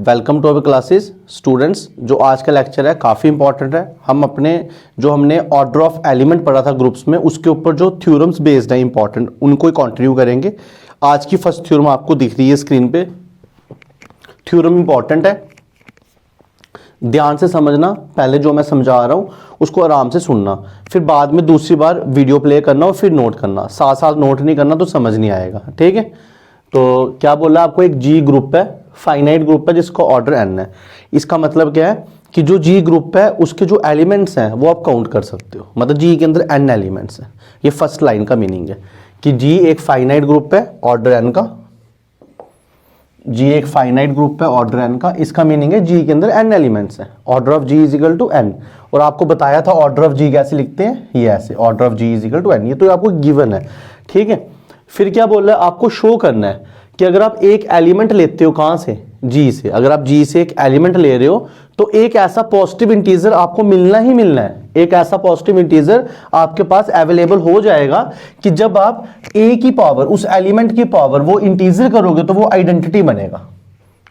Welcome to our classes students. जो आज का लेक्चर है काफ़ी इंपॉर्टेंट है। हम अपने जो हमने ऑर्डर ऑफ एलिमेंट पढ़ा था ग्रुप्स में, उसके ऊपर जो थ्योरम्स बेस्ड है इंपॉर्टेंट, उनको ही कंटिन्यू करेंगे। आज की फर्स्ट थ्योरम आपको दिख रही है स्क्रीन पे। थ्योरम इंपॉर्टेंट है, ध्यान से समझना। पहले जो मैं समझा रहा हूँ उसको आराम से सुनना, फिर बाद में दूसरी बार वीडियो प्ले करना और फिर नोट करना। साथ साथ नोट नहीं करना तो समझ नहीं आएगा, ठीक है। तो क्या बोला आपको, एक जी ग्रुप है, फाइनाइट ग्रुप है जिसका ऑर्डर एन है। इसका मतलब क्या है कि जो जी ग्रुप है उसके जो एलिमेंट्स हैं वो आप काउंट कर सकते हो, मतलब जी के अंदर एन एलिमेंट्स हैं। ये फर्स्ट लाइन का मीनिंग है कि जी एक फाइनाइट ग्रुप है ऑर्डर एन का। जी एक फाइनाइट ग्रुप है ऑर्डर एन का, इसका मीनिंग है जी के अंदर एन एलिमेंट्स हैं। Order of G is equal to N. और आपको बताया था ऑर्डर ऑफ जी कैसे लिखते हैं, ये ऐसे, order of G is equal to N. ये तो आपको गिवन है, ठीक है। फिर क्या बोल रहा है, आपको शो करना है कि अगर आप एक एलिमेंट लेते हो, कहां से, जी से, अगर आप जी से एक एलिमेंट ले रहे हो तो एक ऐसा पॉजिटिव इंटीजर आपको मिलना ही मिलना है। एक ऐसा पॉजिटिव इंटीजर आपके पास अवेलेबल हो जाएगा कि जब आप ए की पावर, उस एलिमेंट की पावर वो इंटीजर करोगे तो वो आइडेंटिटी बनेगा।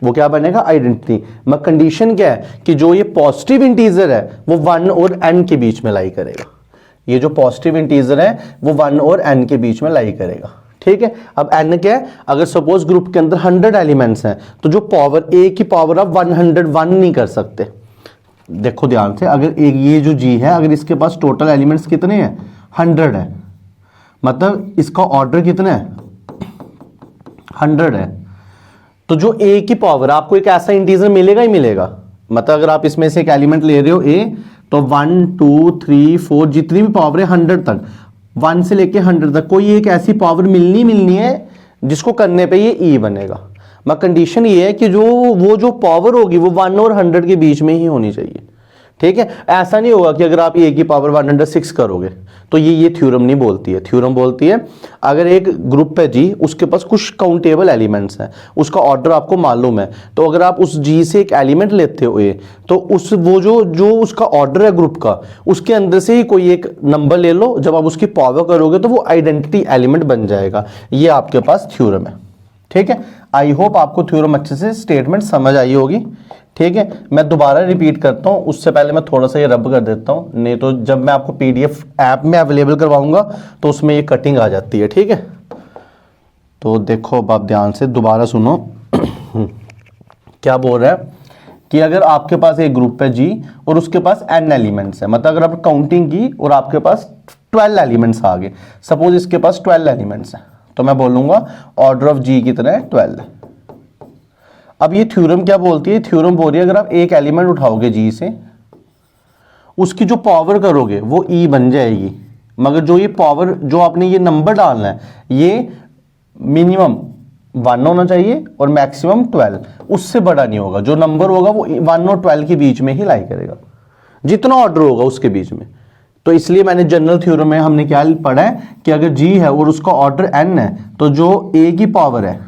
वो क्या बनेगा, आइडेंटिटी। मगर कंडीशन क्या है कि जो ये पॉजिटिव इंटीजर है वो 1 और n के बीच में लाई करेगा। ये जो पॉजिटिव इंटीजर है वो 1 और n के बीच में लाई करेगा, ठीक है। अब n क्या है, अगर सपोज ग्रुप के अंदर 100 एलिमेंट्स हैं तो जो पावर a की पावर आप 101 नहीं कर सकते। देखो ध्यान से, अगर एक ये जो g है, अगर इसके पास टोटल एलिमेंट्स कितने हैं, 100 है, मतलब इसका ऑर्डर कितना है, 100 है। तो जो a की पावर, आपको एक ऐसा इंटीजर मिलेगा ही मिलेगा। मतलब अगर आप इसमें से एक एलिमेंट ले रहे हो a, तो 1 2 3 4 जितनी भी पावर है 100 तक, 1 से लेके 100 तक कोई एक ऐसी पावर मिलनी है जिसको करने पे ये e बनेगा। मगर कंडीशन ये है कि वो जो पावर होगी वो 1 और 100 के बीच में ही होनी चाहिए, ठीक है। ऐसा नहीं होगा कि अगर आप a की पावर 106 करोगे तो ये थ्योरम नहीं बोलती है। थ्योरम बोलती है अगर एक ग्रुप है जी, उसके पास कुछ काउंटेबल एलिमेंट्स हैं, उसका ऑर्डर आपको मालूम है, तो अगर आप उस जी से एक एलिमेंट लेते हो a, तो उस वो जो उसका ऑर्डर है ग्रुप का, उसके अंदर से ही कोई एक नंबर ले लो, जब आप उसकी पावर करोगे तो वो आइडेंटिटी एलिमेंट बन जाएगा। ये आपके पास थ्योरम है, ठीक है। आई होप आपको थ्योरम अच्छे से स्टेटमेंट समझ आई होगी, ठीक है। मैं दोबारा रिपीट करता हूं, उससे पहले मैं थोड़ा सा ये रब कर देता हूं, नहीं तो जब मैं आपको पीडीएफ ऐप में अवेलेबल करवाऊंगा तो उसमें ये कटिंग आ जाती है, ठीक है। तो देखो अब आप ध्यान से दोबारा सुनो क्या बोल रहा है कि अगर आपके पास एक ग्रुप है जी और उसके पास n एलिमेंट्स है, मतलब अगर आप काउंटिंग की और आपके पास 12 एलिमेंट्स आ गए, सपोज इसके पास 12 एलिमेंट्स है, तो मैं बोलूंगा ऑर्डर ऑफ जी कितना है, 12। अब ये थ्योरम क्या बोलती है, थ्योरम बोल रही है अगर आप एक एलिमेंट उठाओगे जी से, उसकी जो पावर करोगे वो ई बन जाएगी। मगर जो ये पावर, जो आपने ये नंबर डालना है, ये मिनिमम 1 होना चाहिए और मैक्सिमम 12, उससे बड़ा नहीं होगा। जो नंबर होगा वो 1 और 12 के बीच में ही लाई करेगा, जितना ऑर्डर होगा उसके बीच में। तो इसलिए मैंने जनरल थ्योरम में हमने क्या पढ़ा है कि अगर जी है और उसका ऑर्डर n है, तो जो a की पावर है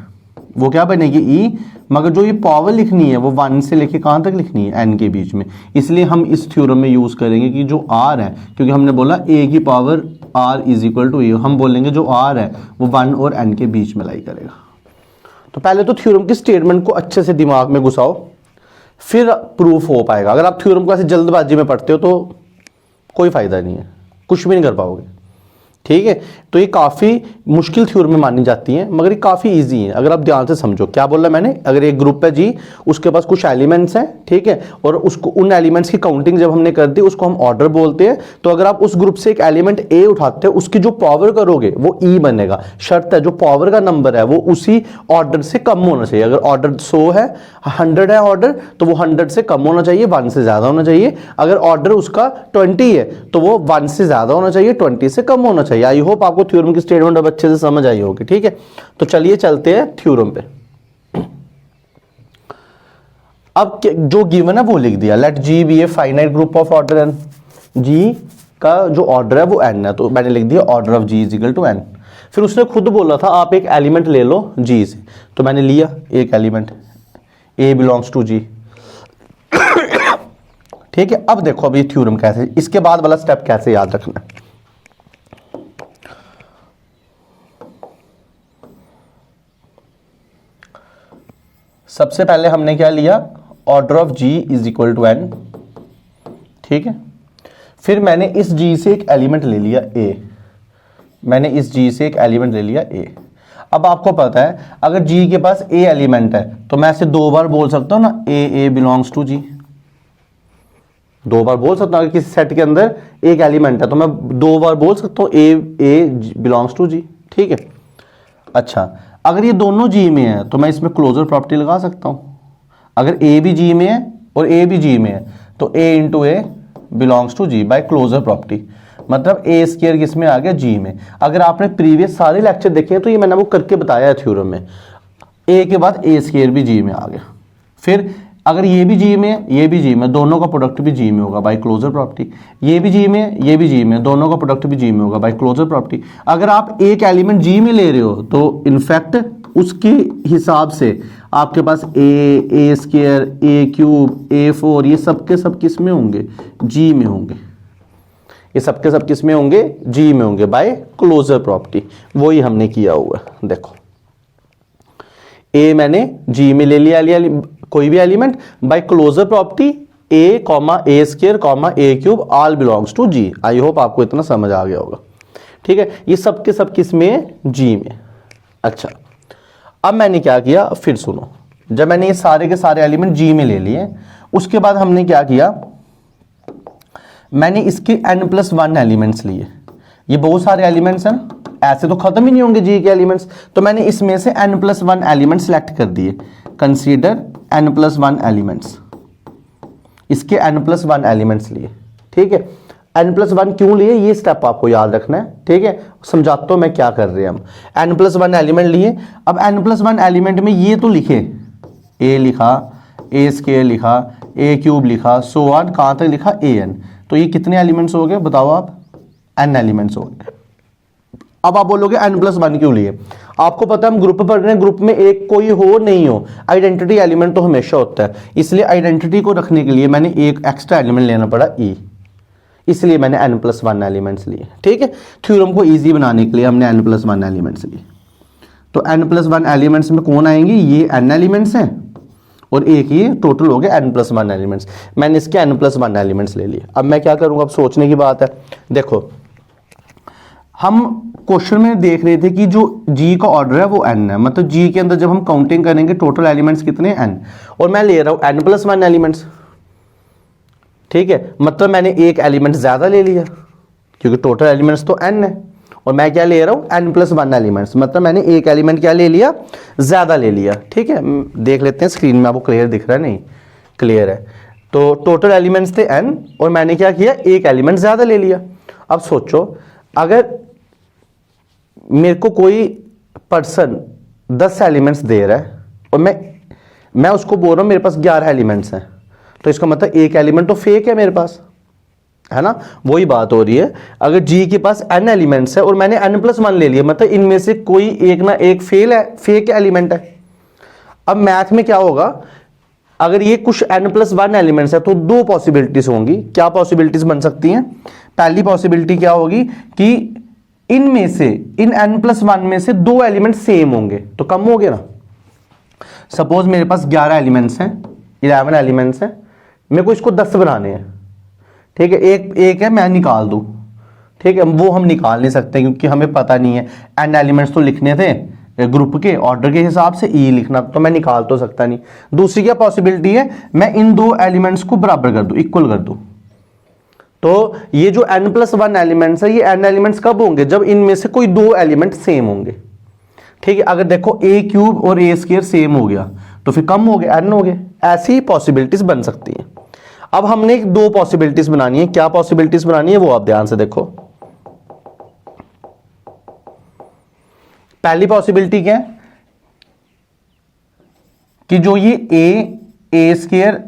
वो क्या बनेगी, e, मगर जो ये पावर लिखनी है वो 1 से लेके कहां तक लिखनी है, n के बीच में। इसलिए हम इस थ्योरम में यूज करेंगे कि जो r है, क्योंकि हमने बोला a की power r is equal to A, हम बोलेंगे जो r है वो 1 और n के बीच में लाई करेगा। तो पहले तो थ्योरम की स्टेटमेंट को अच्छे से दिमाग में घुसाओ, फिर प्रूफ हो पाएगा। अगर आप थ्योरम को ऐसे जल्दबाजी में पढ़ते हो तो कोई फायदा नहीं है, कुछ भी नहीं कर पाओगे, ठीक है। तो ये काफी मुश्किल थ्योरम में मानी जाती है, मगर ये काफी इजी है अगर आप ध्यान से समझो। क्या बोला मैंने, अगर एक ग्रुप है जी, उसके पास कुछ एलिमेंट्स हैं, ठीक है, और उसको उन एलिमेंट्स की काउंटिंग जब हमने कर दी उसको हम ऑर्डर बोलते हैं। तो अगर आप उस ग्रुप से एक एलिमेंट ए उठाते हो, उसकी जो पावर करोगे वो ई बनेगा। शर्त है जो पावर का नंबर है वो उसी ऑर्डर से कम होना चाहिए। अगर ऑर्डर 100 है, 100 है ऑर्डर, तो वो 100 से कम होना चाहिए, 1 से ज्यादा होना चाहिए। अगर ऑर्डर उसका 20 है तो वो 1 से ज्यादा होना चाहिए, 20 से कम होना चाहिए। आई होप आपको थ्योरम की स्टेटमेंट अब अच्छे से समझ आई होगी, ठीक है। तो चलिए चलते हैं थ्योरम पे। अब जो गिवन है वो लिख दिया, let G be a finite group of order N. G का जो ऑर्डर है वो एन है, तो मैंने लिख दिया order of G is equal to N. फिर उसने खुद बोला था आप एक एलिमेंट ले लो जी से, तो मैंने लिया एक एलिमेंट, ए बिलोंग्स टू जी, ठीक है। अब देखो अब ये थ्योरम कैसे, इसके बाद वाला स्टेप कैसे याद रखना है। सबसे पहले हमने क्या लिया, order of G is equal to n, ठीक है। फिर मैंने इस g से एक एलिमेंट ले लिया a, मैंने इस g से एक एलिमेंट ले लिया a। अब आपको पता है अगर g के पास a एलिमेंट है तो मैं इसे दो बार बोल सकता हूं ना, a बिलोंग्स टू g, दो बार बोल सकता हूं। अगर किसी सेट के अंदर एक एलिमेंट है तो मैं दो बार बोल सकता हूं a बिलोंग्स टू g, ठीक है। अच्छा, अगर ये दोनों g में है तो मैं इसमें क्लोजर प्रॉपर्टी लगा सकता हूं। अगर a भी g में है और a भी g में है तो a into A belongs to g by closure property, मतलब a स्क्वायर किस में आ गया, g में। अगर आपने प्रीवियस सारे लेक्चर देखे हैं तो ये मैंने वो करके बताया है थ्योरम में, a के बाद a स्क्वायर भी g में आ गया। फिर अगर ये भी g में है, ये भी g में, दोनों का प्रोडक्ट भी g में होगा बाय क्लोजर प्रॉपर्टी। ये भी g में है, ये भी g में, दोनों का प्रोडक्ट भी g में होगा बाय क्लोजर प्रॉपर्टी। अगर आप एक एलिमेंट g में ले रहे हो तो इनफैक्ट उसके हिसाब से आपके पास a square, a cube, a4 ये सब के सब किस में होंगे, g में होंगे। ये सब के सब किस में होंगे, g में होंगे बाय क्लोजर प्रॉपर्टी। वही हमने किया हुआ है। देखो a मैंने g में ले लिया कोई भी element by closure property, a comma a square comma a cube all belongs to g। I hope आपको इतना समझ आ गया होगा, ठीक है। ये सब के सब किस में, g में। अच्छा, अब मैंने क्या किया, फिर सुनो, जब मैंने ये सारे के सारे एलिमेंट g में ले लिए उसके बाद हमने क्या किया, मैंने इसके n+1 एलिमेंट्स लिए। ये बहुत सारे एलिमेंट्स हैं, ऐसे तो खत्म ही नहीं होंगे g के एलिमेंट्स, तो मैंने इसमें से n+1 एलिमेंट सेलेक्ट कर दिए। कंसीडर n+1 एलिमेंट्स, इसके n+1 एलिमेंट्स लिए, ठीक है। n+1 क्यों लिए ये स्टेप आपको याद रखना है, ठीक है। समझाता हूं मैं क्या कर रहे हैं हम। n+1 एलिमेंट लिए, अब n+1 एलिमेंट में ये तो लिखे, a लिखा, a स्क्वायर लिखा, a क्यूब लिखा, सो ऑन, कहां तक लिखा, an। तो ये कितने एलिमेंट्स हो गए बताओ आप, n एलिमेंट्स हो गए। अब आप बोलोगे n+1 क्यों लिए, आपको पता है हम ग्रुप पढ़ रहे हैं, ग्रुप में एक कोई हो नहीं हो, आइडेंटिटी एलिमेंट तो हमेशा होता है, इसलिए आइडेंटिटी को रखने के लिए मैंने एक एक्स्ट्रा एलिमेंट लेना पड़ा e, इसलिए मैंने n+1 एलिमेंट्स लिए, ठीक है। थ्योरम को इजी बनाने के लिए हमने n+1 एलिमेंट्स लिए। तो n+1 एलिमेंट्स में कौन आएंगे, ये n एलिमेंट्स हैं और एक ये टोटल हो गए n+1 एलिमेंट्स। मैंने इसके n+1 एलिमेंट्स ले लिए। अब मैं क्या करूंगा, अब सोचने की बात है। देखो हम क्वेश्चन में देख रहे थे कि जो g का ऑर्डर है वो n है, मतलब g के अंदर जब हम काउंटिंग करेंगे टोटल एलिमेंट्स कितने, n, और मैं ले रहा हूं n+1 एलिमेंट्स, ठीक है। मतलब मैंने एक एलिमेंट ज्यादा ले लिया क्योंकि टोटल एलिमेंट्स तो n है, और मैं क्या ले रहा हूं n+1 एलिमेंट्स, मतलब मैंने एक एलिमेंट क्या ले लिया, ज्यादा ले लिया, ठीक है। देख लेते हैं स्क्रीन में, आपको क्लियर दिख रहा है, नहीं क्लियर है। तो टोटल एलिमेंट्स थे n और मैंने क्या किया, एक एलिमेंट ज्यादा ले लिया। अब सोचो अगर मेरे को कोई पर्सन 10 एलिमेंट्स दे रहा है और मैं उसको बोल रहा हूं मेरे पास 11 एलिमेंट्स हैं, तो इसका मतलब एक एलिमेंट तो फेक है मेरे पास, है ना। वही बात हो रही है, अगर g के पास n एलिमेंट्स है और मैंने n+1 ले लिया, मतलब इनमें से कोई एक ना एक फेक एलिमेंट है। अब मैथ में क्या होगा, अगर ये कुछ n+1 एलिमेंट्स है तो दो पॉसिबिलिटीज होंगी। क्या पॉसिबिलिटीज बन सकती हैं, पहली पॉसिबिलिटी क्या होगी कि इनमें से, इन n+1 में से दो एलिमेंट सेम होंगे, तो कम हो गया ना। सपोज मेरे पास 11 एलिमेंट्स हैं, 11 एलिमेंट्स हैं, मेरे को इसको 10 बनाने हैं, ठीक है। एक है मैं निकाल दूं, ठीक है, वो हम निकाल नहीं सकते क्योंकि हमें पता नहीं है, n एलिमेंट्स तो लिखने थे ग्रुप के ऑर्डर के हिसाब से, e लिखना तो मैं निकाल तो सकता नहीं। दूसरी क्या पॉसिबिलिटी है, मैं इन दो एलिमेंट्स को बराबर कर दूं, इक्वल कर दूं। तो ये जो n+1 एलिमेंट्स है, ये n एलिमेंट्स कब होंगे, जब इनमें से कोई दो एलिमेंट सेम होंगे, ठीक है। अगर देखो a क्यूब और a स्क्वायर सेम हो गया तो फिर कम हो गए, n हो गए। ऐसी पॉसिबिलिटीज बन सकती हैं। अब हमने दो पॉसिबिलिटीज बनानी है, क्या पॉसिबिलिटीज बनानी है वो आप ध्यान से देखो। पहली पॉसिबिलिटी क्या है कि जो ये a square,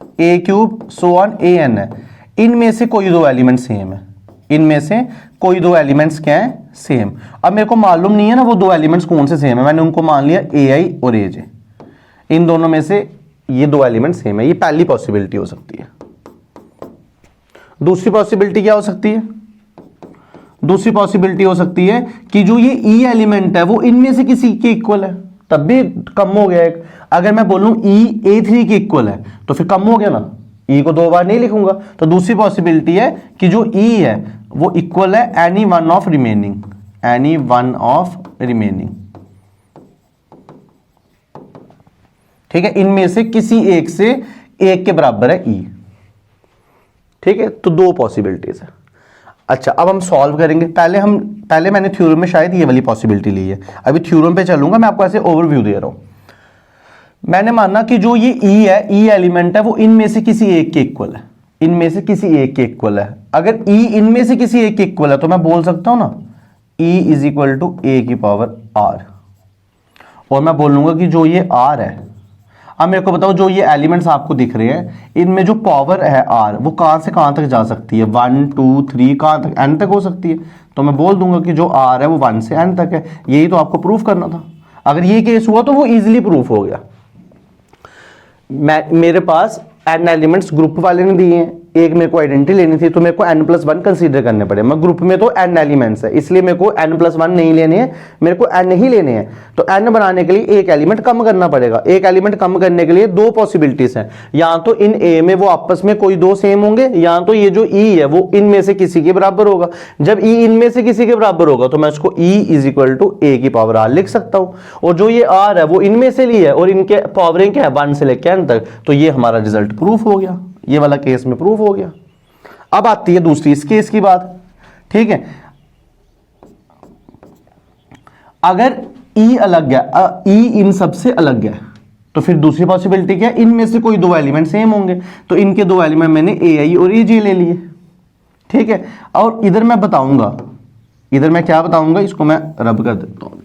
a cube, so on an है, इनमें से कोई दो एलिमेंट सेम है, इनमें से कोई दो एलिमेंट्स क्या है, सेम। अब मेरे को मालूम नहीं है ना वो दो एलिमेंट्स कौन से सेम है, मैंने उनको मान लिया ai और aj, इन दोनों में से ये दो एलिमेंट सेम है। ये पहली पॉसिबिलिटी हो सकती है। दूसरी पॉसिबिलिटी क्या हो सकती है, दूसरी पॉसिबिलिटी हो सकती है कि जो ये ई एलिमेंट है वो इनमें से किसी के इक्वल है, तब भी कम हो गया एक। अगर मैं बोलूं ई A3 के इक्वल है तो फिर कम हो गया ना, ई को 2 बार नहीं लिखूंगा। तो दूसरी पॉसिबिलिटी है कि जो ई है वो इक्वल है any one of remaining, any one of remaining, ठीक है, इनमें से किसी एक से एक के बराबर है ई, ठीक है। तो 2 पॉसिबिलिटीज है। अच्छा, अब हम सॉल्व करेंगे। पहले मैंने थ्योरम में शायद ये वाली पॉसिबिलिटी ली है, अभी थ्योरम पे चलूंगा, मैं आपको ऐसे ओवरव्यू दे रहा हूं। मैंने माना कि जो ये ई है, ई एलिमेंट है, वो इनमें से किसी एक के इक्वल है, इनमें से किसी एक के इक्वल है। अगर ई इनमें से किसी एक के इक्वल है तो मैं बोल सकता हूं ना E is equal to A की पावर आर, और मैं बोलूंगा कि जो ये आर है, अब मेरे को बताओ जो ये एलिमेंट्स आपको दिख रहे हैं इनमें जो पावर है आर वो कहां से कहां तक जा सकती है, 1 2 3 कहां तक, एन तक हो सकती है। तो मैं बोल दूंगा कि जो आर है वो 1 से एन तक है। यही तो आपको प्रूफ करना था। अगर ये केस हुआ तो वो इजीली प्रूफ हो गया। मेरे पास एन एलिमेंट्स ग्रुप वाले ने दिए हैं, एक मेरे को आइडेंटिटी लेनी थी तो मेरे को n+1 कंसीडर करने पड़े। मैं ग्रुप में तो n एलिमेंट्स है इसलिए मेरे को n+1 नहीं लेने हैं, मेरे को n ही लेने हैं। तो n बनाने के लिए एक एलिमेंट कम करना पड़ेगा। एक एलिमेंट कम करने के लिए 2 पॉसिबिलिटीज हैं, या तो इन a में वो आपस में कोई 2 सेम होंगे, या तो ये जो e है वो इनमें से किसी के बराबर होगा। जब e इनमें से किसी के बराबर होगा तो मैं उसको e is equal to a की पावर r लिख सकता हूं, और जो ये r है वो इनमें से ली है और इनके पावरें क्या है 1 से लेकर n तक। तो ये हमारा रिजल्ट प्रूफ हो गया, ये वाला केस में प्रूफ हो गया। अब आती है दूसरी इस केस की बात, ठीक है। अगर ई अलग है, ई इन सबसे अलग है, तो फिर दूसरी पॉसिबिलिटी क्या है, इनमें से कोई 2 एलिमेंट सेम होंगे। तो इनके 2 एलिमेंट मैंने ए आई और ए जे ले लिए, ठीक है। और इधर मैं बताऊंगा, इधर मैं क्या बताऊंगा, इसको मैं रब कर देता हूं,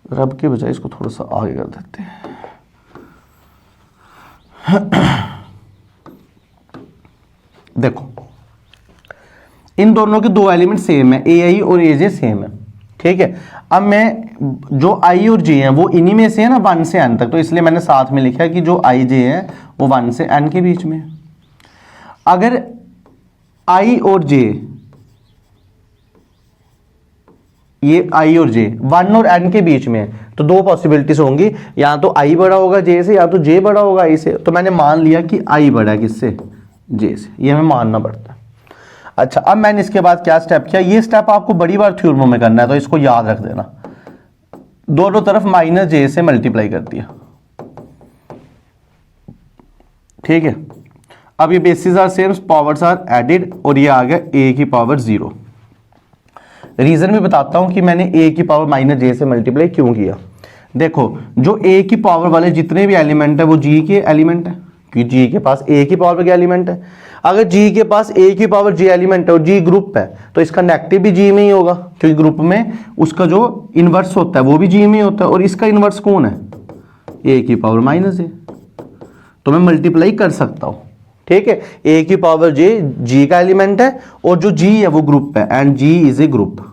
रब के बजाय इसको थोड़ा सा आगे कर देते हैं। देखो इन दोनों के 2 एलिमेंट सेम है, ए आई और ए जे सेम है, ठीक है। अब मैं जो आई और जे हैं वो इन्हीं में से है ना 1 से n तक, तो इसलिए मैंने साथ में लिखा है कि जो आई जे है वो 1 से n के बीच में। अगर आई और जे, ये आई और जे 1 और n के बीच में है तो 2 पॉसिबिलिटीज होंगी, या तो आई बड़ा होगा जे से या तो जे बड़ा होगा आई से। तो मैंने मान लिया कि आई बड़ा है किससे, जे से, ये हमें मानना पड़ता है। अच्छा, अब मैंने इसके बाद क्या स्टेप किया, ये स्टेप आपको बड़ी बार थ्योरमों में करना है तो इसको याद रख देना। दोनों तरफ माइनस जे से मल्टीप्लाई कर दिया, ठीक है। अब ये bases are same, powers are added, और ये आ गया ए की पावर 0। रीजन भी बताता हूं कि मैंने ए की पावर माइनस जे से मल्टीप्लाई क्यों किया। देखो जो ए की पावर वाले जितने भी एलिमेंट है वो जी के एलिमेंट है, क्योंकि जी के पास ए की पावर के एलिमेंट है। अगर जी के पास ए की पावर जी एलिमेंट है और जी ग्रुप है तो इसका नेगेटिव भी जी में ही होगा, क्योंकि ग्रुप में उसका जो इनवर्स होता है वो भी जी में ही होता है, और इसका इनवर्स कौन है, ए की पावर माइनस ए। तो मैं मल्टीप्लाई कर सकता हूं, ठीक है। ए की पावर जे जी का एलिमेंट है और जो जी है वो ग्रुप है, and G is a group.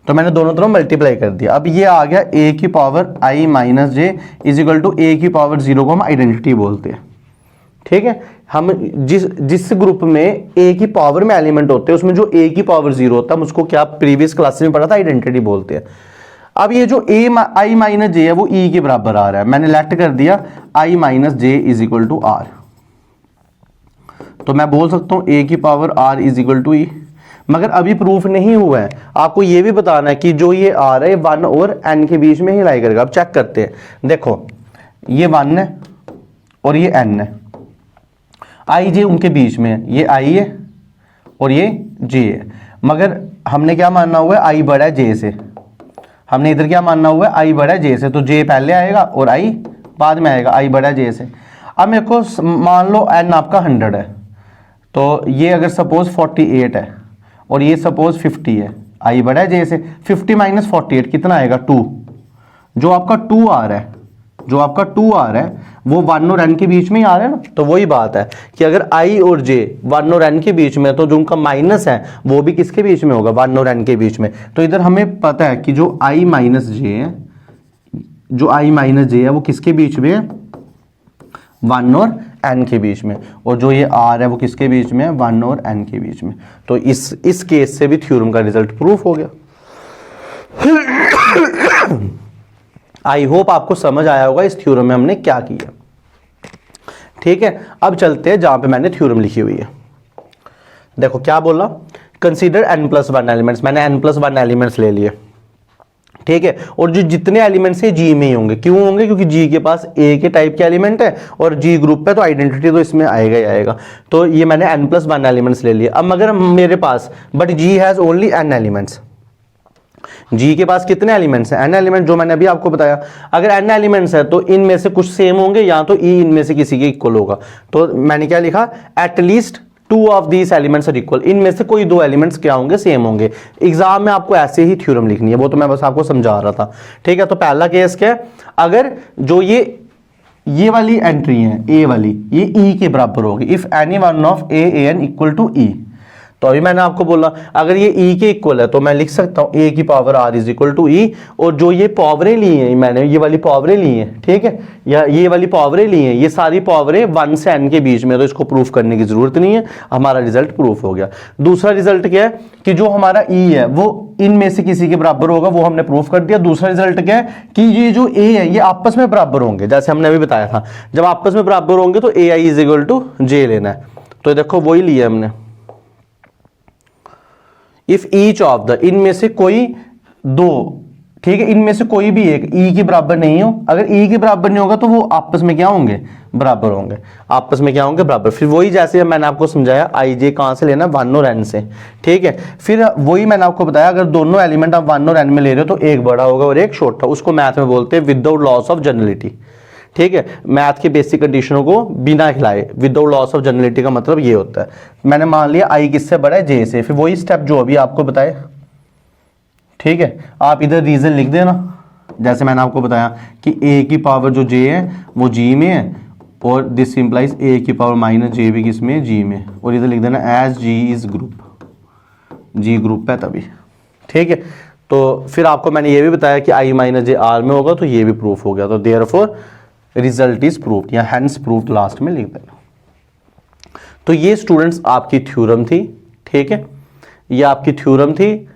तो मैंने दोनों तरफ मल्टीप्लाई कर दिया। अब ये आ गया ए की power I minus J is equal to A की पावर 0 को हम आइडेंटिटी बोलते हैं, ठीक है। हम जिस ग्रुप में ए की पावर में एलिमेंट होते हैं उसमें जो ए की पावर 0 होता है उसको क्या प्रीवियस क्लास में पढ़ा था, आइडेंटिटी बोलते हैं। अब ये जो आई माइनस जे है वो ई के बराबर आ रहा है, मैंने लेट कर दिया I minus J is equal to R. तो मैं बोल सकता हूं ए की power R is equal to E, मगर अभी प्रूफ नहीं हुआ है। आपको ये भी बताना है कि जो ये आर है 1 और n के बीच में ही लाई करेगा। अब चेक करते हैं, देखो ये 1 है और ये n है, आई जे उनके बीच में है, ये आई है और ये जे है, मगर हमने क्या मानना हुआ है, आई बड़ा है जे से। हमने इधर क्या मानना हुआ है, आई बड़ा है जे से, तो जे पहले आएगा और आई बाद में आएगा, आई बड़ा है जे से। अब मेरे को मान लो n आपका 100 है, तो ये अगर सपोज 48 है और ये सपोज 50 है, आई बड़ा है जे से, 50 माइनस 48 कितना आएगा 2। जो आपका 2 आ रहा है, जो आपका 2 आ रहा है वो 1 और n के बीच में ही आ रहा है ना। तो वही बात है कि अगर i और j 1 और n के बीच में, तो जो उनका माइनस है वो भी किसके बीच में होगा, 1 और n के बीच में। तो इधर हमें पता है कि जो i माइनस j है, जो i माइनस j है वो किसके बीच में है, 1 और n के बीच में, और जो ये r है वो किसके बीच में है, 1 और n के बीच में। तो इस केस से भी थ्योरम का रिजल्ट प्रूफ हो गया। आई होप आपको समझ आया होगा इस थ्योरम में हमने क्या किया। ठीक है, अब चलते हैं जहां पे मैंने थ्योरम लिखी हुई है। देखो क्या बोला, कंसीडर n+1 एलिमेंट्स, मैंने n+1 एलिमेंट्स ले लिए। ठीक है, और जो जितने एलिमेंट्स है जी में ही होंगे। क्यों होंगे? क्योंकि जी के पास ए के टाइप के एलिमेंट है और जी ग्रुप है, तो आइडेंटिटी तो इसमें आएगा ही आएगा। तो ये मैंने n+1 एलिमेंट्स ले लिए। अब अगर मेरे पास but G has only n elements, G के पास कितने एलिमेंट्स हैं? n एलिमेंट, जो मैंने अभी आपको बताया। अगर n एलिमेंट्स है तो इनमें से कुछ सेम होंगे या तो ई इनमें से किसी के इक्वल होगा। तो मैंने क्या लिखा, at least 2 of these elements are equal, इनमें से कोई 2 एलिमेंट्स क्या होंगे? सेम होंगे। एग्जाम में आपको ऐसे ही थ्योरम लिखनी है, वो तो मैं बस आपको समझा रहा था। ठीक है, तो पहला केस क्या है, अगर जो ये वाली एंट्री है ए वाली, ये ई के बराबर होगी। If any one of A N equal to E, तो अभी मैंने आपको बोला अगर ये ई के इक्वल है तो मैं लिख सकता हूं ए की power R is equal to E. और जो ये पावरें ली हैं, मैंने ये वाली पावरें ली हैं, ठीक है, या ये वाली पावरें ली हैं, ये सारी पावरें 1 से n के बीच में, तो इसको प्रूफ करने की जरूरत नहीं है, हमारा रिजल्ट प्रूफ हो गया। दूसरा रिजल्ट क्या है कि जो हमारा ई है वो इनमें से किसी के बराबर होगा, वो हमने प्रूफ कर दिया। दूसरा रिजल्ट क्या है कि ये जो ए है ये आपस में बराबर होंगे, जैसे हमने अभी बताया था, जब आपस में बराबर होंगे तो ए आई इज इक्वल टू जे लेना है। तो देखो वही लिया हमने, इफ ईच ऑफ द, इनमें से कोई 2, ठीक है, इनमें से कोई भी एक ई के बराबर नहीं हो। अगर ई के बराबर नहीं होगा तो वो आपस में क्या होंगे? बराबर होंगे। आपस में क्या होंगे? बराबर। फिर वही जैसे मैंने आपको समझाया, आई जे कहां से लेना? 1 और n से। ठीक है, फिर वही मैंने आपको बताया, अगर दोनों एलिमेंट आप 1 और n में ले रहे हो तो एक बड़ा होगा और एक छोटा। उसको मैथ में बोलते हैं विदाउट लॉस ऑफ जनरलिटी। ठीक है, मैथ के बेसिक कंडीशनों को बिना हिलाए, विदाउट लॉस ऑफ जनरलिटी का मतलब ये होता है। मैंने मान लिया आई किससे बड़ा है? जे से। फिर वही स्टेप जो अभी आपको बताए, ठीक है, आप इधर रीजन लिख देना, जैसे मैंने आपको बताया कि ए की पावर जो जे है वो जी में है, और दिस इंप्लाइज ए की पावर माइनस जे भी किस में? जी में। और इधर लिख देना as G is group, G group है तभी। ठीक है, तो फिर आपको मैंने ये भी बताया कि आई माइनस जे आर में होगा, तो ये भी प्रूफ हो गया। तो देयरफॉर रिजल्ट इज प्रूव्ड, या हेंस प्रूव्ड लास्ट में लिख देना। तो ये स्टूडेंट्स आपकी थ्योरम थी। ठीक है, ये आपकी थ्योरम थी।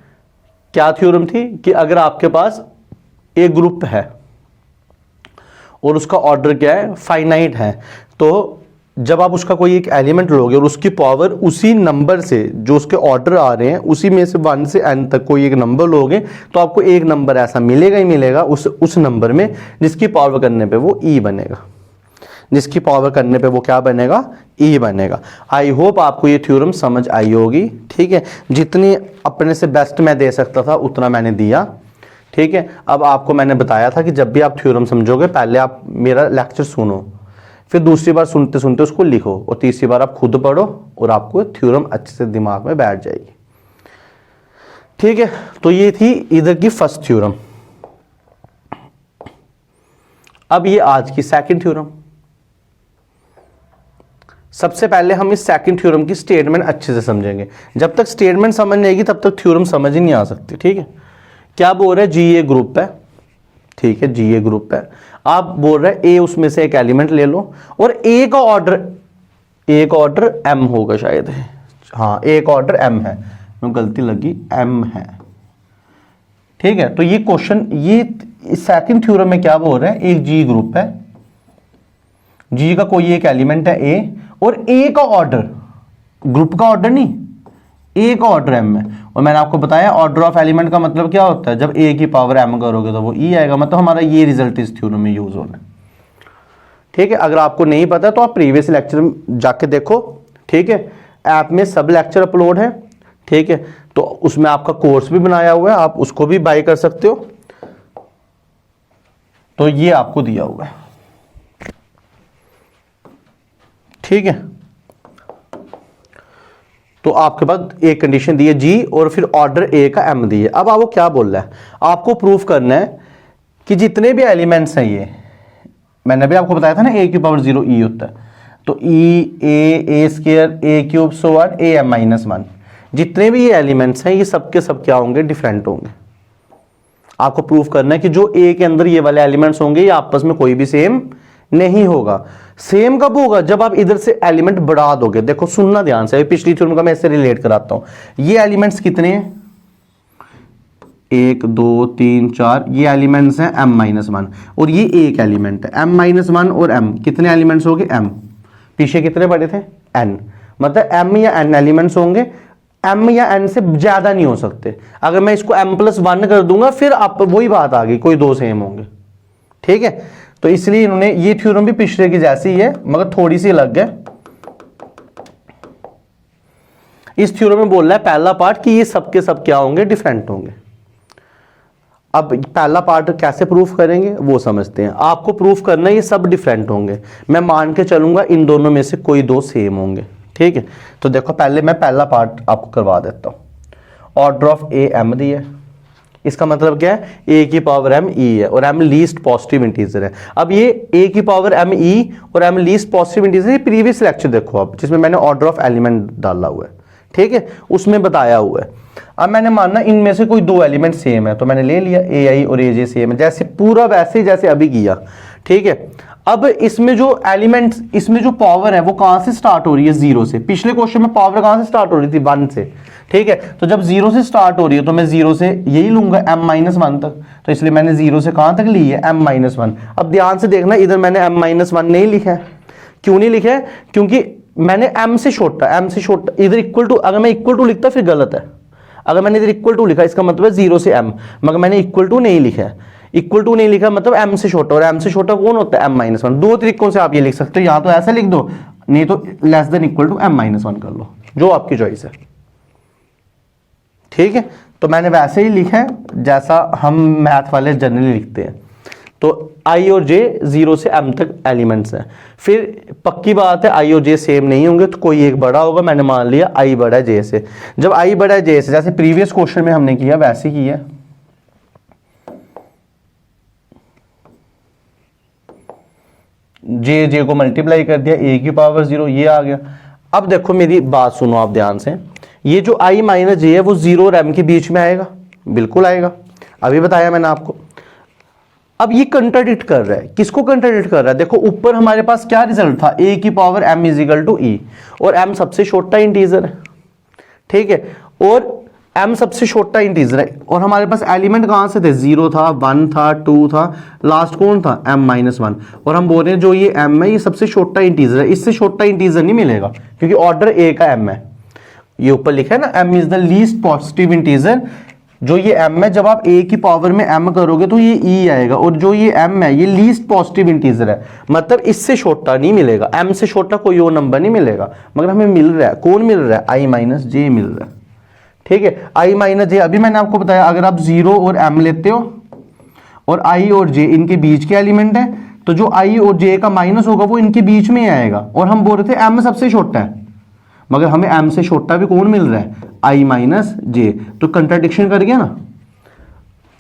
क्या थ्योरम थी कि अगर आपके पास एक ग्रुप है और उसका ऑर्डर क्या है? फाइनाइट है, तो जब आप उसका कोई एक एलिमेंट लोगे और उसकी पावर उसी नंबर से जो उसके ऑर्डर आ रहे हैं उसी में से 1 से n तक कोई एक नंबर लोगे, तो आपको एक नंबर ऐसा मिलेगा ही मिलेगा उस नंबर में जिसकी पावर करने पे वो e बनेगा, जिसकी पावर करने पे वो क्या बनेगा? e बनेगा। आई होप आपको ये थ्योरम समझ आई होगी। ठीक है, जितनी अपने से बेस्ट मैं दे सकता था उतना मैंने दिया। ठीक है, अब आपको मैंने बताया था कि जब भी आप थ्योरम समझोगे पहले आप मेरा लेक्चर सुनो, फिर दूसरी बार सुनते सुनते उसको लिखो, और तीसरी बार आप खुद पढ़ो और आपको थ्योरम अच्छे से दिमाग में बैठ जाएगी। ठीक है, तो ये थी इधर की फर्स्ट थ्योरम। अब ये आज की सेकंड थ्योरम। सबसे पहले हम इस सेकंड थ्योरम की स्टेटमेंट अच्छे से समझेंगे। जब तक स्टेटमेंट समझ नहीं आएगी तब तक थ्योरम समझ ही नहीं आ सकती। ठीक है, क्या बोल रहा है? जी ए ग्रुप है। ठीक है, जी ए ग्रुप है। आप बोल रहे हैं ए उसमें से एक एलिमेंट ले लो, और ए का ऑर्डर एम होगा शायद, हाँ ए का ऑर्डर एम है, मैं गलती लगी, एम है। ठीक है, तो ये क्वेश्चन, ये सेकंड थ्योरम में क्या बोल रहे हैं? एक जी ग्रुप है, जी का कोई एक एलिमेंट है ए, और ए का ऑर्डर, ग्रुप का ऑर्डर नहीं, ए का ऑर्डर एम है। और मैंने आपको बताया ऑर्डर ऑफ एलिमेंट का मतलब क्या होता है? जब ए की पावर एम करोगे तो वो ई आएगा, मतलब हमारा ये रिजल्ट इस थ्योरम में यूज होना है। ठीक है, अगर आपको नहीं पता तो आप प्रीवियस लेक्चर में जाके देखो। ठीक है, ऐप में सब लेक्चर अपलोड है। ठीक है, तो उसमें आपका कोर्स भी बनाया हुआ है, आप उसको भी बाय कर सकते हो। तो ये आपको दिया हुआ है। ठीक है, तो आपके पास एक कंडीशन दी है जी, और फिर ऑर्डर ए का एम दी है। अब आपको क्या बोल रहा है? आपको प्रूफ करना है कि जितने भी एलिमेंट्स हैं, ये मैंने भी आपको बताया था ना, ए की पावर 0 ई होता है, तो E A square A cube so on A M minus 1, जितने भी ये एलिमेंट्स हैं ये सबके सब क्या होंगे? डिफरेंट होंगे। आपको प्रूफ करना है कि जो ए के अंदर ये वाले एलिमेंट्स होंगे ये आपस में कोई भी सेम नहीं होगा। सेम कब होगा? जब आप इधर से एलिमेंट बढ़ा दोगे। देखो सुनना ध्यान से, पिछली थ्योरम का मैं इससे रिलेट कराता हूं। ये एलिमेंट्स कितने हैं? 1 2 3 4 ये एलिमेंट्स हैं m-1 और ये एक एलिमेंट है m-1 और m कितने एलिमेंट्स हो गए m, पीछे कितने पड़े थे n, मतलब m या n एलिमेंट्स होंगे, m या n से ज्यादा नहीं हो सकते। अगर मैं इसको m+1 कर दूंगा फिर आप वही बात आ गई, कोई दो सेम होंगे, ठीक है। तो इसलिए इन्होंने ये थ्योरम भी पिछले की जैसी ही है मगर थोड़ी सी अलग है। इस थ्योरम में बोल रहा है पहला पार्ट कि ये सब के सब क्या होंगे, डिफरेंट होंगे। अब पहला पार्ट कैसे प्रूफ करेंगे वो समझते हैं। आपको प्रूफ करना है ये सब डिफरेंट होंगे, मैं मान के चलूंगा इन दोनों में से कोई दो सेम होंगे, ठीक है। तो देखो पहले मैं पहला पार्ट आपको करवा देता हूं। Order of A am the है, इसका मतलब क्या है ए की पावर एम ई है और एम लीस्ट पॉजिटिव इंटीजर है। अब ये ए की पावर एम ई और एम लीस्ट पॉजिटिव इंटीजर, ये प्रीवियस लेक्चर देखो आप जिसमें मैंने ऑर्डर ऑफ एलिमेंट डाला हुआ है, ठीक है, उसमें बताया हुआ है। अब मैंने मानना इनमें से कोई दो एलिमेंट सेम है तो मैंने ले लिया ए आई और ए जे सेम है, जैसे पूरा वैसे ही जैसे अभी किया, ठीक है। अब इसमें जो एलिमेंट, इसमें जो पावर है वो कहां से स्टार्ट हो रही है, जीरो से। पिछले क्वेश्चन में पावर कहां से स्टार्ट हो रही थी, 1 से, ठीक है। तो जब जीरो से स्टार्ट हो रही है तो मैं जीरो से यही लूंगा m-1 तक, तो इसलिए मैंने जीरो से कहां तक ली है m-1। अब ध्यान से देखना इधर मैंने m-1 नहीं लिखा है, क्यों नहीं लिखा है, क्योंकि मैंने m से छोटा इधर इक्वल टू, अगर मैं इक्वल टू लिखता फिर गलत है। अगर मैंने इधर इक्वल टू लिखा इसका मतलब है 0 से m, मगर मैंने इक्वल टू नहीं लिखा है। इक्वल टू नहीं लिखा मतलब m से छोटा, और m से छोटा कौन होता है m-1। दो तरीकों से आप ये लिख सकते हो, या तो ऐसा लिख दो, नहीं तो less than equal to m-1 कर लो, जो आपकी चॉइस है, ठीक है। तो मैंने वैसे ही लिखा है जैसा हम मैथ वाले जनरली लिखते हैं। तो i और j 0 से m तक एलिमेंट्स हैं। फिर पक्की बात है i और j सेम नहीं होंगे तो कोई एक बड़ा होगा, मैंने मान लिया i बड़ा है j से। जब i बड़ा है j से, जैसे प्रीवियस क्वेश्चन में हमने किया वैसे किया, j को मल्टीप्लाई कर दिया, a की पावर 0 ये आ गया। अब देखो मेरी बात सुनो आप ध्यान से, ये जो i माइनस j है वो 0 और m के बीच में आएगा, बिल्कुल आएगा, अभी बताया मैंने आपको। अब ये कंट्राडिक्ट कर रहा है, किसको कंट्राडिक्ट कर रहा है, देखो ऊपर हमारे पास क्या रिजल्ट था, a की power m is equal to e, और m सबसे छोटा इंटीजर है, ठीक है, और m सबसे छोटा इंटीजर है, और हमारे पास एलिमेंट कहां से थे, 0 था, 1 था, 2 था, लास्ट कौन था m-1, और हम बोल रहे हैं जो ये m है ये सबसे छोटा इंटीजर है, इससे छोटा इंटीजर नहीं मिलेगा क्योंकि ऑर्डर a का m है। ये ऊपर लिखा है ना m is the least positive integer, जो ये m है जब आप a की पावर में m करोगे तो ये e आएगा, और जो ये m है ये लीस्ट पॉजिटिव इंटीजर है, मतलब इससे छोटा नहीं मिलेगा, m से छोटा कोई और नंबर नहीं मिलेगा, मगर हमें मिल रहा है, कौन मिल रहा है, i माइनस j मिल रहा है, ठीक है। i माइनस j, अभी मैंने आपको बताया अगर आप 0 और m लेते हो और i और j इनके बीच के एलिमेंट है, तो जो i और j का माइनस होगा वो इनके बीच में ही आएगा, और हम बोल रहे थे m सबसे छोटा है, मगर हमें m से छोटा भी कौन मिल रहा है, i माइनस j, तो कंट्राडिक्शन कर गया ना।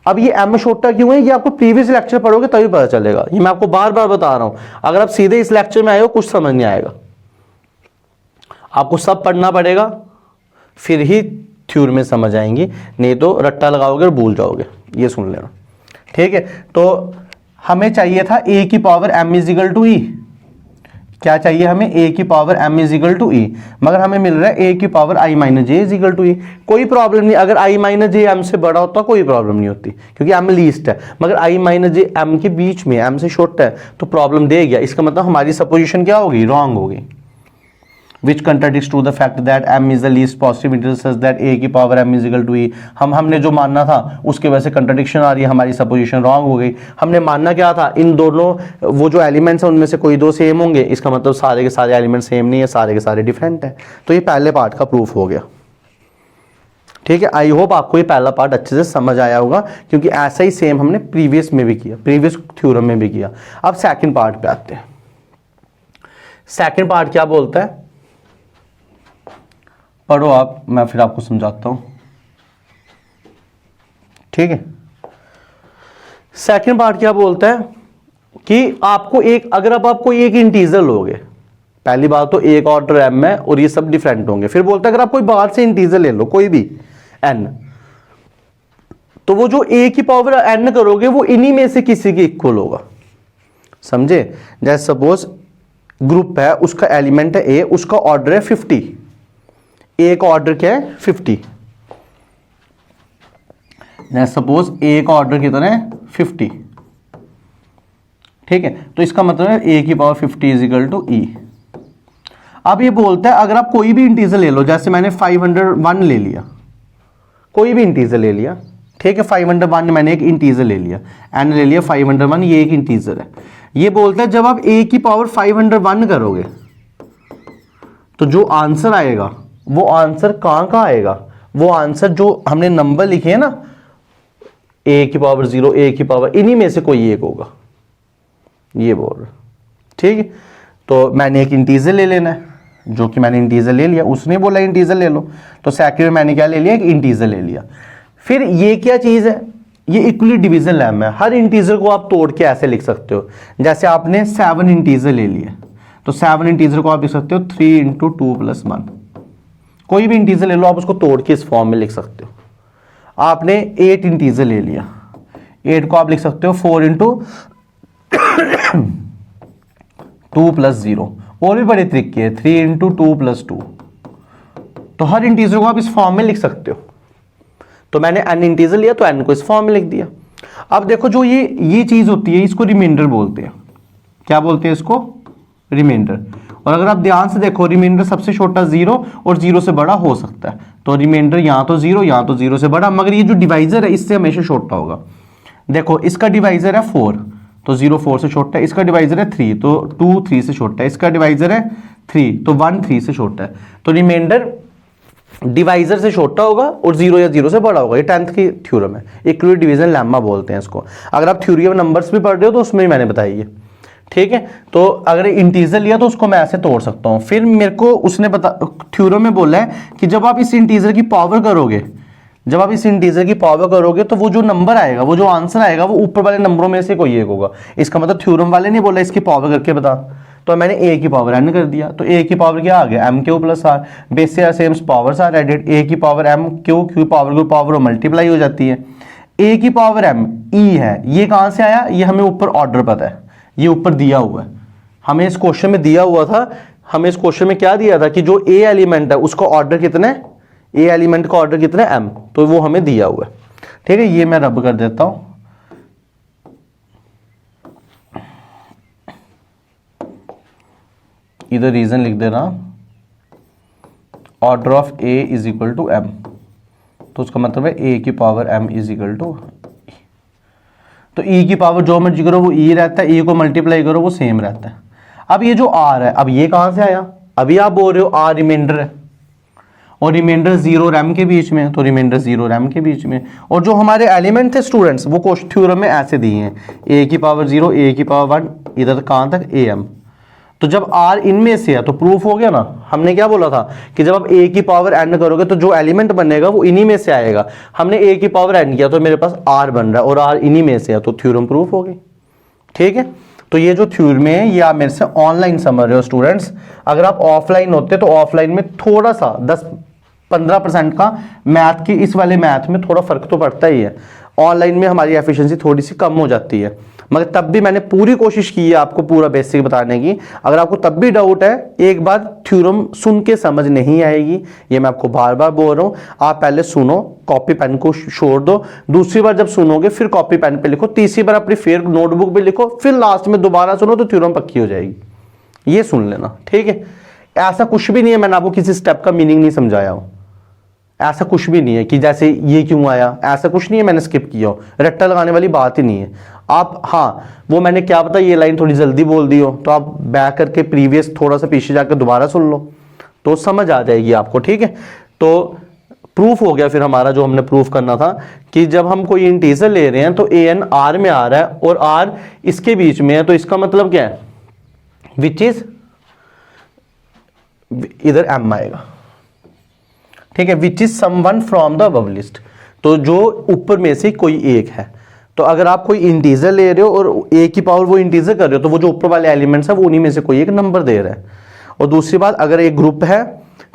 अब ये m छोटा क्यों है ये आपको प्रीवियस लेक्चर पढ़ोगे तभी पता चलेगा, ये मैं आपको बार बार बता रहा हूं, अगर आप सीधे इस लेक्चर में आए हो कुछ समझ नहीं आएगा, आपको सब पढ़ना पड़ेगा फिर ही थ्योरी में समझ आएंगी, नहीं तो रट्टा लगाओगे और भूल जाओगे, ये सुन लेना, ठीक है। तो हमें चाहिए था a की power m is equal to e, क्या चाहिए हमें, a की power m is equal to e, मगर हमें मिल रहा है a की power i minus j is equal to e। कोई प्रॉब्लम नहीं, अगर i माइनस j m से बड़ा होता कोई प्रॉब्लम नहीं होती क्योंकि m लीस्ट है, मगर i माइनस j m के बीच में, m से छोटा है तो प्रॉब्लम दे गया, इसका मतलब हमारी सपोजिशन क्या होगी, रॉन्ग होगी, which contradicts to the fact that m is the least positive integer such that a की power m is equal to e। हमने जो मानना था उसके वजह से कंट्राडिक्शन आ रही है, हमारी सपोजिशन रॉन्ग हो गई। हमने मानना क्या था, इन दोनों वो जो एलिमेंट्स हैं उनमें से कोई दो सेम होंगे, इसका मतलब सारे के सारे एलिमेंट सेम नहीं है, सारे के सारे डिफरेंट है। तो ये पहले पार्ट का प्रूफ हो गया, ठीक है। आई होप आपको ये पहला पार्ट अच्छे से समझ आया होगा, क्योंकि ऐसा ही सेम हमने प्रीवियस में भी किया, प्रीवियस थ्योरम में भी किया। अब सेकंड पार्ट पे आते हैं। सेकंड पार्ट क्या बोलता है, पढ़ो आप, मैं फिर आपको समझाता हूं, ठीक है। सेकंड पार्ट क्या बोलता है कि आपको एक, अगर आप आपको एक इंटीजर लोगे, पहली बात तो एक ऑर्डर m है और ये सब डिफरेंट होंगे, फिर बोलता है अगर आप कोई बाहर से इंटीजर ले लो कोई भी n, तो वो जो a की पावर n करोगे वो इन्हीं में से किसी के इक्वल होगा, समझे। जैसे सपोज ग्रुप है, उसका एलिमेंट है a, उसका ऑर्डर है 50, a का ऑर्डर क्या है 50, सपोज ए का ऑर्डर कितना है 50, ठीक है, तो इसका मतलब है ए की पावर 50 इज इक्वल टू ई। अब ये बोलता है अगर आप कोई भी इंटीजर ले लो, जैसे मैंने 501 ले लिया, कोई भी इंटीजर ले लिया, ठीक है, 501 मैंने एक इंटीजर ले लिया, एन ले लिया 501, ये एक इंटीजर है। ये बोलता है जब आप ए की पावर 501 करोगे तो जो आंसर आएगा वो आंसर कहाँ आएगा, वो आंसर जो हमने नंबर लिखे हैं ना, ए की पावर 0, ए की पावर, इन्हीं में से कोई एक होगा, ये बोल रहा, ठीक है। तो मैंने एक इंटीजर ले लेना है, जो कि मैंने इंटीजर ले लिया, उसने बोला इंटीजर ले लो, तो सेकंड में मैंने क्या ले लिया, एक इंटीजर ले लिया। फिर ये क्या चीज है, ये इक्वली डिवीजन लैम है। हर इंटीजर को आप तोड़ के ऐसे लिख सकते हो, जैसे आपने 7 इंटीजर ले लिए, तो 7 इंटीजर को आप लिख सकते हो 3 इंटू 2 प्लस 1। कोई भी इंटीजर ले लो, आप उसको तोड़ के इस फॉर्म में लिख सकते हो। आपने 8 इंटीजर ले लिया, 8 को आप लिख सकते हो 4 इंटू 2 प्लस 0। और भी बड़े तरीके है, 3 इंटू 2 प्लस 2। तो हर इंटीजर को आप इस फॉर्म में लिख सकते हो। तो मैंने n इंटीजर लिया तो n को इस फॉर्म में लिख दिया। अब देखो जो ये चीज होती है, इसको रिमाइंडर बोलते हैं। क्या बोलते हैं इसको, रिमाइंडर। और अगर आप ध्यान से देखो, रिमाइंडर सबसे छोटा 0 और 0 से बड़ा हो सकता है, तो रिमाइंडर यहाँ तो 0, यहाँ तो 0 से बड़ा, मगर ये जो डिवाइजर है इससे हमेशा छोटा होगा। देखो इसका डिवाइजर है 4, तो 0 4 से छोटा है। इसका डिवाइजर है 3, तो 2 3 से छोटा है। इसका डिवाइजर है 3, तो 1 3 से छोटा है। तो रिमाइंडर डिवाइजर से छोटा होगा और 0 या 0 से बड़ा होगा। ये 10th की थ्योरम है, इक्वली डिवीजन लेम्मा बोलते हैं इसको। अगर आप थ्योरी ऑफ नंबर्स भी पढ़ रहे हो तो उसमें भी मैंने बताई है, ठीक है। तो अगर इंटीजर लिया तो उसको मैं ऐसे तोड़ सकता हूं। फिर मेरे को उसने थ्योरम में बोला है कि जब आप इस इंटीजर की पावर करोगे, जब आप इस इंटीजर की पावर करोगे तो वो जो नंबर आएगा, वो जो आंसर आएगा, वो ऊपर वाले नंबरों में से कोई एक होगा। इसका मतलब थ्योरम वाले ने बोला इसकी पावर करके बता, तो मैंने a की पावर n कर दिया। तो a की पावर क्या आ गया, m q plus r, base से same powers are added, a की power m q, q power को पावर मल्टीप्लाई हो जाती है। a की पावर m e है, ये कहां से आया, ये हमें ऊपर ऑर्डर पता है, ये ऊपर दिया हुआ है, हमें इस क्वेश्चन में दिया हुआ था। हमें इस क्वेश्चन में क्या दिया था कि जो a एलिमेंट है उसका ऑर्डर कितना है, a एलिमेंट का ऑर्डर कितना है m, तो वो हमें दिया हुआ है, ठीक है। ये मैं रब कर देता हूं, इधर रीजन लिख देना, order of a is equal to m, तो उसका मतलब है a की power m is equal to, तो e की पावर जो मर्जी करो वो e रहता है, e को मल्टीप्लाई करो वो सेम रहता है। अब ये जो r है, अब ये कहां से आया, अभी आप बोल रहे हो r रिमाइंडर है और रिमाइंडर 0 और m के बीच में, तो रिमाइंडर 0 और m के बीच में। और जो हमारे एलिमेंट थे स्टूडेंट्स, वो क्वेश्चन थ्योरम में ऐसे दिए हैं, a की पावर 0, a की पावर 1, इधर कहां तक am। तो जब r इनमें से है तो प्रूफ हो गया ना। हमने क्या बोला था कि जब आप a की पावर n करोगे तो जो एलिमेंट बनेगा वो इन्हीं में से आएगा। हमने a की पावर n किया तो मेरे पास r बन रहा है और r इन्हीं में से है, तो थ्योरम प्रूफ हो गई, ठीक है। तो ये जो थ्योरम है ये आप मेरे से ऑनलाइन समझ रहे हो स्टूडेंट्स। अगर आप ऑफलाइन होते तो ऑफलाइन में थोड़ा सा 10-15% का मैथ की, इस वाले मैथ में थोड़ा फर्क तो पड़ता ही है। ऑनलाइन में हमारी एफिशिएंसी थोड़ी सी कम हो जाती है, मगर तब भी मैंने पूरी कोशिश की है आपको पूरा बेसिक बताने की। अगर आपको तब भी डाउट है, एक बार थ्योरम सुन के समझ नहीं आएगी, ये मैं आपको बार बार बोल रहा हूँ। आप पहले सुनो, कॉपी पेन को छोड़ दो, दूसरी बार जब सुनोगे फिर कॉपी पेन पे लिखो, तीसरी बार अपनी फेयर नोटबुक पे लिखो, फिर लास्ट में दोबारा सुनो तो थ्योरम पक्की हो जाएगी। ये सुन लेना, ठीक है। ऐसा कुछ भी नहीं है, मैंने आपको किसी स्टेप का मीनिंग नहीं समझाया हो, ऐसा कुछ भी नहीं है कि जैसे ये क्यों आया, ऐसा कुछ नहीं है मैंने स्किप किया हो, रट्टा लगाने वाली बात ही नहीं है। आप, हाँ वो मैंने क्या पता ये लाइन थोड़ी जल्दी बोल दी हो, तो आप बैक करके प्रीवियस थोड़ा सा पीछे जाकर दोबारा सुन लो तो समझ आ जाएगी आपको, ठीक है। तो प्रूफ हो गया फिर हमारा जो हमने प्रूफ करना था कि जब हम कोई इंटीजर ले रहे हैं तो a n r में आ रहा है और r इसके बीच में है, तो इसका मतलब क्या है, विच इज, इधर m आएगा, ठीक है, which is someone from the above list, तो जो ऊपर में से कोई एक है। तो अगर आप कोई इंटीजर ले रहे हो और a की पावर वो इंटीजर कर रहे हो, तो वो जो ऊपर वाले एलिमेंट्स है वो उन्हीं में से कोई एक नंबर दे रहा है। और दूसरी बात, अगर एक ग्रुप है,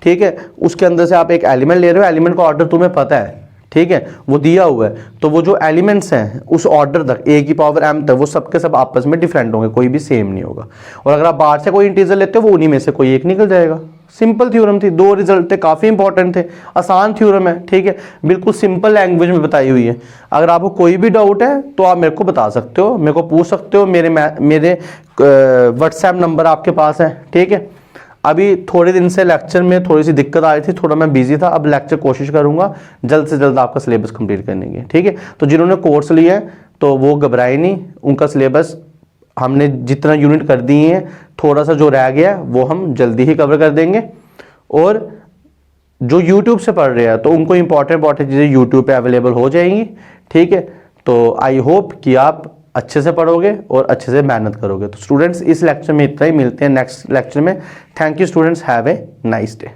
ठीक है, उसके अंदर से आप एक एलिमेंट ले रहे हो, एलिमेंट का ऑर्डर तुम्हें पता है, ठीक है, वो दिया हुआ है, तो वो जो एलिमेंट्स हैं उस ऑर्डर तक, a की पावर m तक, वो सबके सब आपस में डिफरेंट होंगे, कोई भी सेम नहीं होगा। और अगर आप बाहर से कोई इंटीजर लेते हो वो उन्हीं में से कोई एक निकल जाएगा, सिंपल थ्योरम थी, 2 रिजल्ट थे, काफ़ी इंपॉर्टेंट थे, आसान थ्योरम है, ठीक है, बिल्कुल सिंपल लैंग्वेज में बताई हुई है। अगर आपको कोई भी डाउट है तो आप मेरे को बता सकते हो, मेरे को पूछ सकते हो, मेरे व्हाट्सएप नंबर आपके पास है, ठीक है। अभी थोड़े दिन से लेक्चर में थोड़ी सी दिक्कत आ रही थी, थोड़ा मैं बिजी था, अब लेक्चर कोशिश करूंगा जल्द से जल्द आपका सिलेबस कंप्लीट करने की, ठीक है। तो जिन्होंने कोर्स लिया है तो वो घबराए नहीं, उनका सिलेबस हमने जितना यूनिट कर दिए हैं, थोड़ा सा जो रह गया वो हम जल्दी ही कवर कर देंगे। और जो YouTube से पढ़ रहे हैं तो उनको इंपॉर्टेंट चीज़ें YouTube पे अवेलेबल हो जाएंगी, ठीक है। तो आई होप कि आप अच्छे से पढ़ोगे और अच्छे से मेहनत करोगे। तो स्टूडेंट्स इस लेक्चर में इतना ही, मिलते हैं नेक्स्ट लेक्चर में। Thank you students, have a nice day.